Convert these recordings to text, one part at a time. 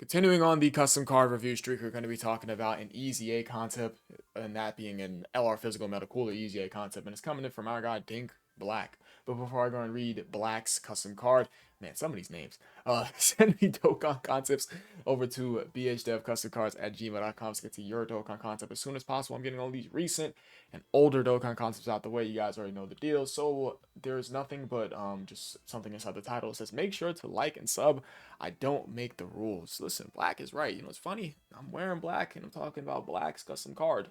Continuing on the custom card review streak, we're going to be talking about an EZA concept, and that being an LR Physical Metal Cooler EZA concept, and it's coming in from our guy Dink Black. But before I go and read Black's custom card, man, some of these names, send me Dokkan concepts over to bhdevcustomcards@gmail.com to get to your Dokkan concept as soon as possible. I'm getting all these recent and older Dokkan concepts out the way. You guys already know the deal, so there's nothing but just something inside the title. It says make sure to like and sub. I don't make the rules. Listen, Black is right. It's funny. I'm wearing black and I'm talking about Black's custom card.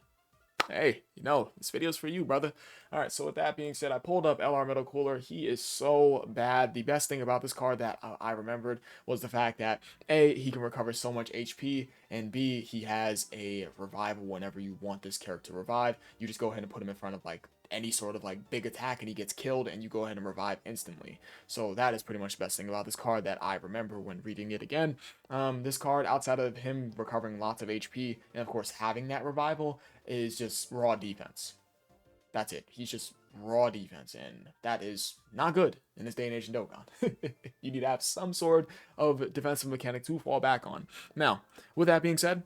Hey, this video's for you, brother. All right, so with that being said, I pulled up LR Metal Cooler. He is so bad. The best thing about this card that I remembered was the fact that A, he can recover so much HP, and B, he has a revival whenever you want this character to revive. You just go ahead and put him in front of any sort of big attack and he gets killed and you go ahead and revive instantly. So that is pretty much the best thing about this card that I remember when reading it again. This card, outside of him recovering lots of HP and of course having that revival, is just raw defense. That's it. He's just raw defense, and that is not good in this day and age in Dokkan. You need to have some sort of defensive mechanic to fall back on. Now, with that being said,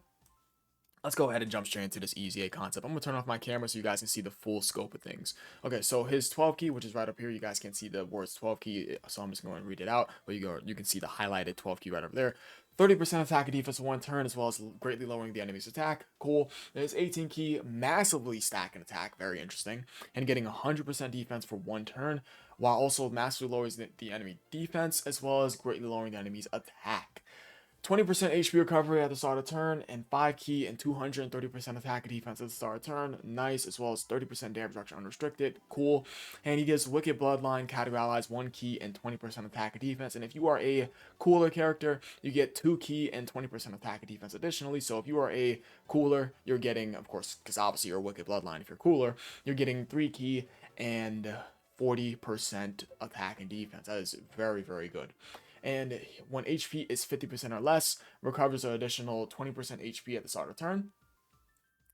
let's go ahead and jump straight into this EZA concept. I'm going to turn off my camera so you guys can see the full scope of things. Okay, so his 12 key, which is right up here, you guys can't see the words 12 key, so I'm just going to read it out, but you can see the highlighted 12 key right over there. 30% attack and defense in one turn, as well as greatly lowering the enemy's attack. Cool. His 18 key, massively stacking attack, very interesting, and getting 100% defense for one turn, while also massively lowers the enemy defense, as well as greatly lowering the enemy's attack. 20% HP recovery at the start of turn, and 5 key and 230% attack and defense at the start of turn. Nice, as well as 30% damage reduction unrestricted. Cool. And he gives Wicked Bloodline, Category Allies 1 key and 20% attack and defense. And if you are a cooler character, you get 2 key and 20% attack and defense additionally. So if you are a cooler, you're getting, of course, because obviously you're a Wicked Bloodline, if you're cooler, you're getting 3 key and 40% attack and defense. That is very, very good. And when HP is 50% or less, recovers an additional 20% HP at the start of turn,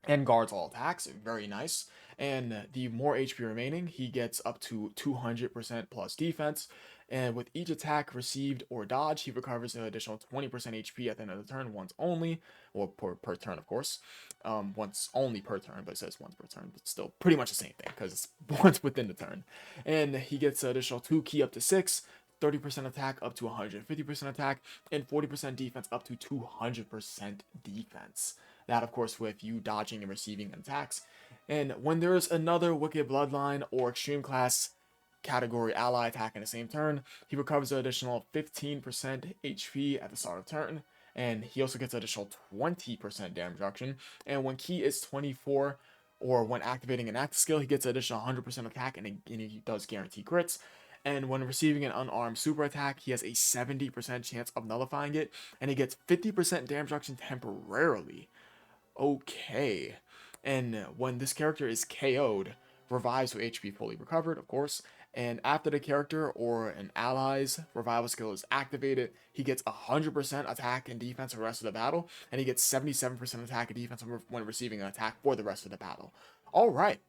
and guards all attacks. Very nice. And the more HP remaining, he gets up to 200% plus defense. And with each attack received or dodged, he recovers an additional 20% HP at the end of the turn once only, or per turn, of course. Once only per turn, but it says once per turn, but still pretty much the same thing because it's once within the turn. And he gets an additional 2 key up to 6, 30% attack up to 150% attack, and 40% defense up to 200% defense. That, of course, with you dodging and receiving attacks. And when there's another Wicked Bloodline or Extreme Class category ally attack in the same turn, he recovers an additional 15% HP at the start of turn. And he also gets an additional 20% damage reduction. And when key is 24, or when activating an active skill, he gets an additional 100% attack, and he does guarantee crits. And when receiving an unarmed super attack, he has a 70% chance of nullifying it, and he gets 50% damage reduction temporarily. Okay. And when this character is KO'd, revives with HP fully recovered, of course. And after the character or an ally's revival skill is activated, he gets 100% attack and defense for the rest of the battle, and he gets 77% attack and defense when receiving an attack for the rest of the battle. All right.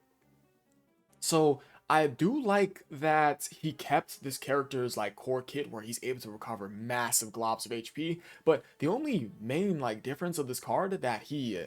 So I do like that he kept this character's core kit where he's able to recover massive globs of HP, but the only main difference of this card that he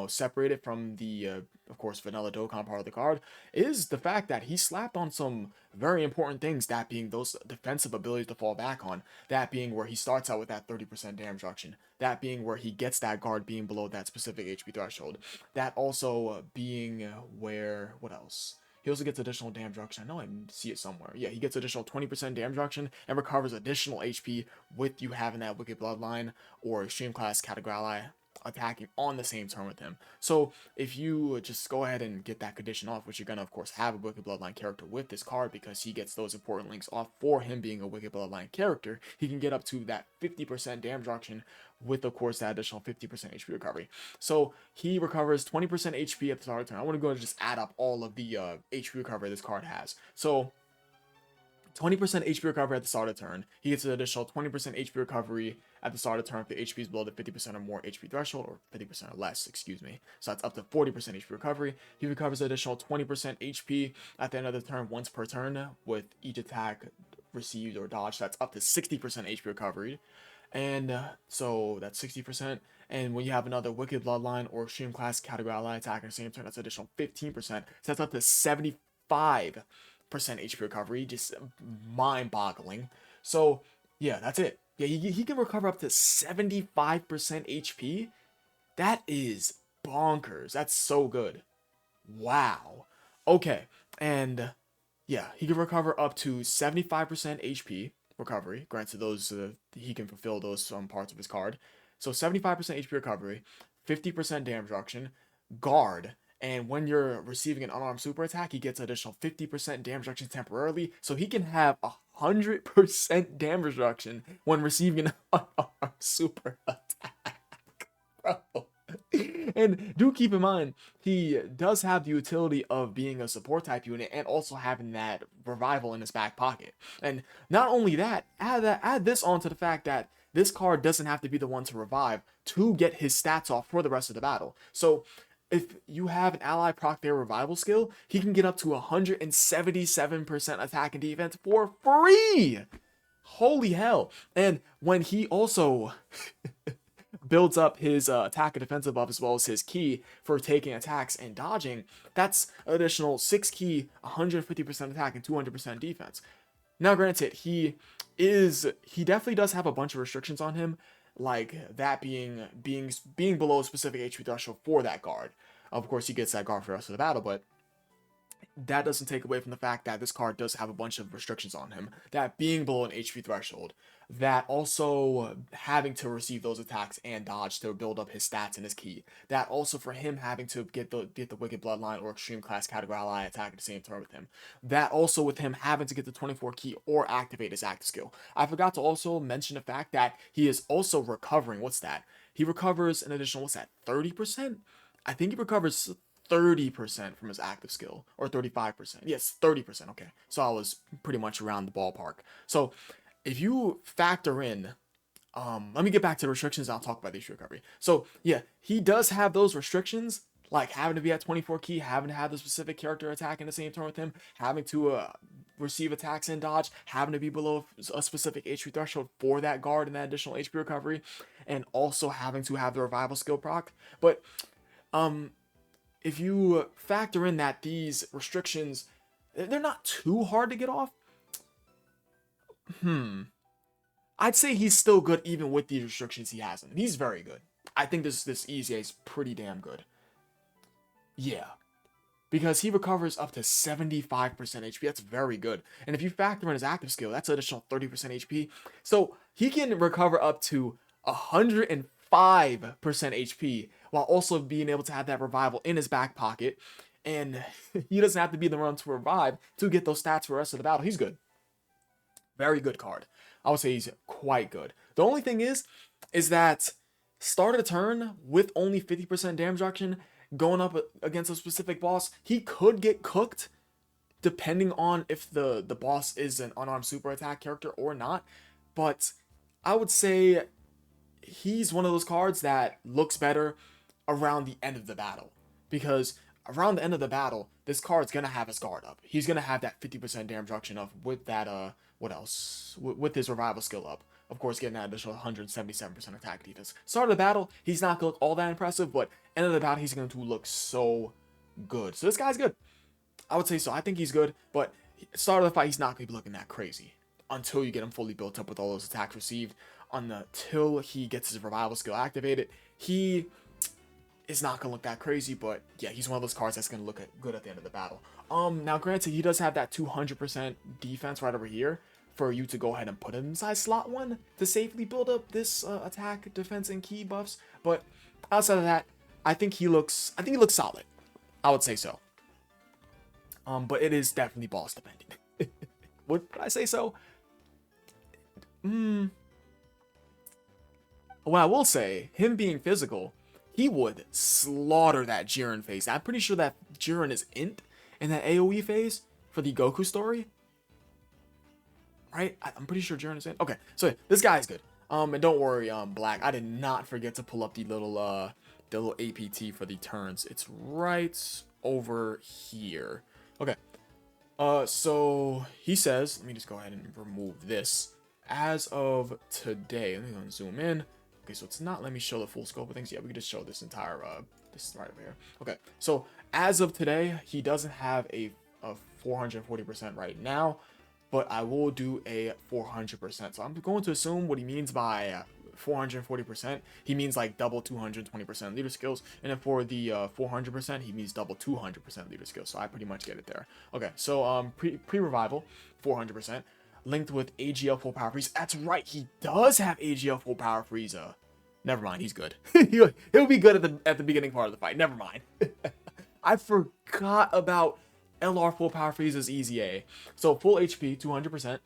separated from the of course vanilla Dokkan part of the card is the fact that he slapped on some very important things, that being those defensive abilities to fall back on, that being where he starts out with that 30% damage reduction, that being where he gets that guard being below that specific HP threshold, that also being where, what else? He also gets additional damage reduction. I know I see it somewhere. Yeah, he gets additional 20% damage reduction and recovers additional HP with you having that Wicked Bloodline or Extreme Class Category Ally attacking on the same turn with him. So if you just go ahead and get that condition off, which you're going to of course have a Wicked Bloodline character with this card because he gets those important links off for him being a Wicked Bloodline character, he can get up to that 50% damage reduction with of course that additional 50% HP recovery. So he recovers 20% HP at the start of the turn. I want to go and just add up all of the HP recovery this card has. So 20% HP recovery at the start of the turn. He gets an additional 20% HP recovery at the start of the turn if the HP is below the 50% or more HP threshold, or 50% or less, excuse me. So that's up to 40% HP recovery. He recovers an additional 20% HP at the end of the turn once per turn with each attack received or dodged. That's up to 60% HP recovery. And so that's 60%. And when you have another Wicked Bloodline or Extreme Class category ally attack in the same turn, that's additional 15%. So that's up to 75% HP recovery. Just mind-boggling. So yeah, that's it. Yeah, he can recover up to 75% HP. That is bonkers. That's so good. Wow. Okay. And yeah, he can recover up to 75% HP recovery. Granted, those he can fulfill those parts of his card. So 75% HP recovery, 50% damage reduction, guard, and when you're receiving an unarmed super attack, he gets additional 50% damage reduction temporarily. So he can have 100% damage reduction when receiving an unarmed super attack, bro. And do keep in mind, he does have the utility of being a support type unit and also having that revival in his back pocket. And not only that, add this onto the fact that this card doesn't have to be the one to revive to get his stats off for the rest of the battle. So if you have an ally proc their revival skill, he can get up to 177% attack and defense for free. Holy hell. And when he also builds up his attack and defensive buff as well as his key for taking attacks and dodging, that's additional 6 key, 150% attack, and 200% defense. Now, granted, he definitely does have a bunch of restrictions on him, like that being below a specific HP threshold for that guard. Of course, he gets that guard for the rest of the battle, but that doesn't take away from the fact that this card does have a bunch of restrictions on him. That being below an HP threshold, that also having to receive those attacks and dodge to build up his stats and his key. That also for him having to get the Wicked Bloodline or Extreme Class category ally attack at the same turn with him. That also with him having to get the 24 key or activate his active skill. I forgot to also mention the fact that he is also recovering. What's that? He recovers an additional, what's that, 30%? I think he recovers 30% from his active skill, or 35%. Yes, 30%. Okay. So I was pretty much around the ballpark. So if you factor in, let me get back to the restrictions and I'll talk about the issue recovery. So yeah, he does have those restrictions, like having to be at 24 key, having to have the specific character attack in the same turn with him, having to receive attacks and dodge, having to be below a specific HP threshold for that guard and that additional HP recovery, and also having to have the revival skill proc. But if you factor in that these restrictions, they're not too hard to get off. I'd say he's still good even with these restrictions he has. And he's very good. I think this EZA is pretty damn good. Yeah. Because he recovers up to 75% HP. That's very good. And if you factor in his active skill, that's an additional 30% HP. So he can recover up to 105% HP while also being able to have that revival in his back pocket. And he doesn't have to be the one to revive to get those stats for the rest of the battle. He's good. Very good card. I would say he's quite good. The only thing is that start of the turn with only 50% damage reduction going up against a specific boss, he could get cooked depending on if the boss is an unarmed super attack character or not. But I would say he's one of those cards that looks better around the end of the battle, because around the end of the battle, this card's gonna have his guard up. He's gonna have that 50% damage reduction up with that what else? With his revival skill up. Of course, getting that additional 177% attack defense. Start of the battle, he's not gonna look all that impressive, but end of the battle, he's going to look so good. So this guy's good. I would say so. I think he's good, but start of the fight, he's not going to be looking that crazy until you get him fully built up with all those attacks received. Until he gets his revival skill activated, he is not going to look that crazy, but yeah, he's one of those cards that's going to look good at the end of the battle. Now granted, he does have that 200% defense right over here for you to go ahead and put him inside slot 1 to safely build up this attack, defense, and key buffs. But outside of that, I think he looks solid. I would say so. But it is definitely boss dependent. Would I say so? Well, I will say, him being physical, he would slaughter that Jiren phase. I'm pretty sure that Jiren is int in that AoE phase for the Goku story. Right? I'm pretty sure Jiren is int. Okay, so yeah, this guy is good. And don't worry, Black, I did not forget to pull up the little APT for the turns. It's right over here. Okay. So he says, let me just go ahead and remove this as of today, let me go and zoom in. Okay, so it's not let me show the full scope of things. Yeah, we can just show this entire this right over here. Okay, so as of today, he doesn't have a 440% right now, but I will do a 400%. So I'm going to assume what he means by 440%, he means like double 220% leader skills, and then for the 400%, he means double 200% leader skills. So I pretty much get it there. Okay, so pre-revival, 400%, linked with AGL full power freeze. That's right, he does have AGL full power freeze. Never mind, he's good. He'll be good at the beginning part of the fight. Never mind. I forgot about LR full power freeze's EZA. So full HP, 200%.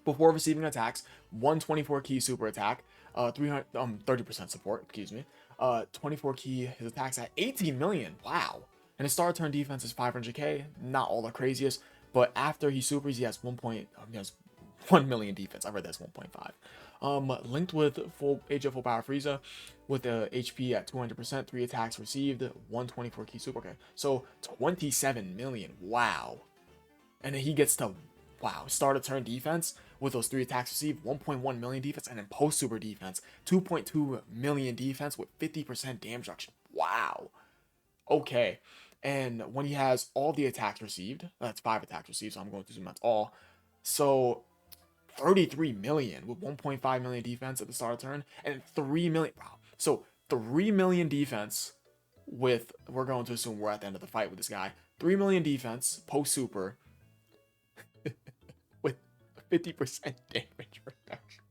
Before receiving attacks, 124 key super attack, 30% support, excuse me. 24 key, his attacks at 18 million. Wow. And his start turn defense is 500k. Not all the craziest, but after he supers, he has he has 1 million defense. I read that's 1.5. Linked with full HF full power Frieza with the HP at 200%, 3 attacks received, 124 key super. Okay, so 27 million. Wow. And then he gets to start a turn defense with those 3 attacks received, 1.1 million defense, and then post super defense, 2.2 million defense with 50% damage reduction. Wow. Okay. And when he has all the attacks received, that's 5 attacks received, so I'm going to assume that's all. So 33 million with 1.5 million defense at the start of turn, and 3 million. Wow. So 3 million defense with, we're going to assume we're at the end of the fight with this guy. 3 million defense post super with 50% damage reduction.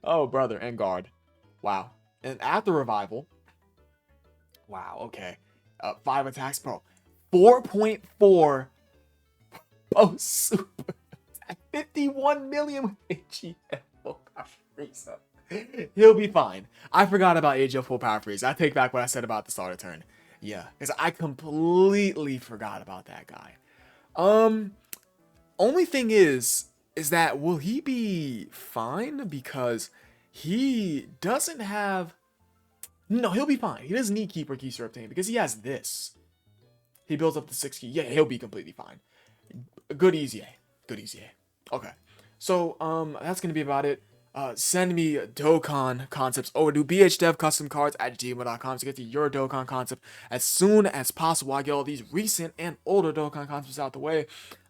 Oh, brother, and guard. Wow. And at the revival, wow, okay. 5 attacks, bro. 4.4 post super. 51 million with AGF full power freeze. He'll be fine. I forgot about AGF full power freeze. I take back what I said about the starter turn. Yeah, because I completely forgot about that guy. Only thing is that will he be fine? Because he doesn't have. No, he'll be fine. He doesn't need keeper keys to obtain because he has this. He builds up to 6 key. Yeah, he'll be completely fine. Good EZA. Good EZA. Okay. So, that's going to be about it. Send me Dokkan concepts over to bhdevcustomcards@gmail.com to get to your Dokkan concept as soon as possible. I get all these recent and older Dokkan concepts out the way.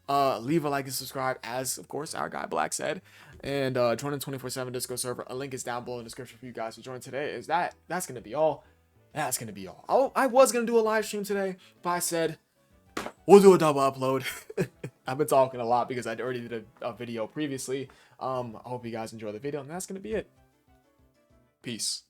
Leave a like and subscribe, as of course our guy Black said, and join the 24/7 Discord server. A link is down below in the description for you guys to join today. That's gonna be all. That's gonna be all. I was gonna do a live stream today, but I said we'll do a double upload. I've been talking a lot because I already did a video previously. I hope you guys enjoy the video, and that's gonna be it. Peace.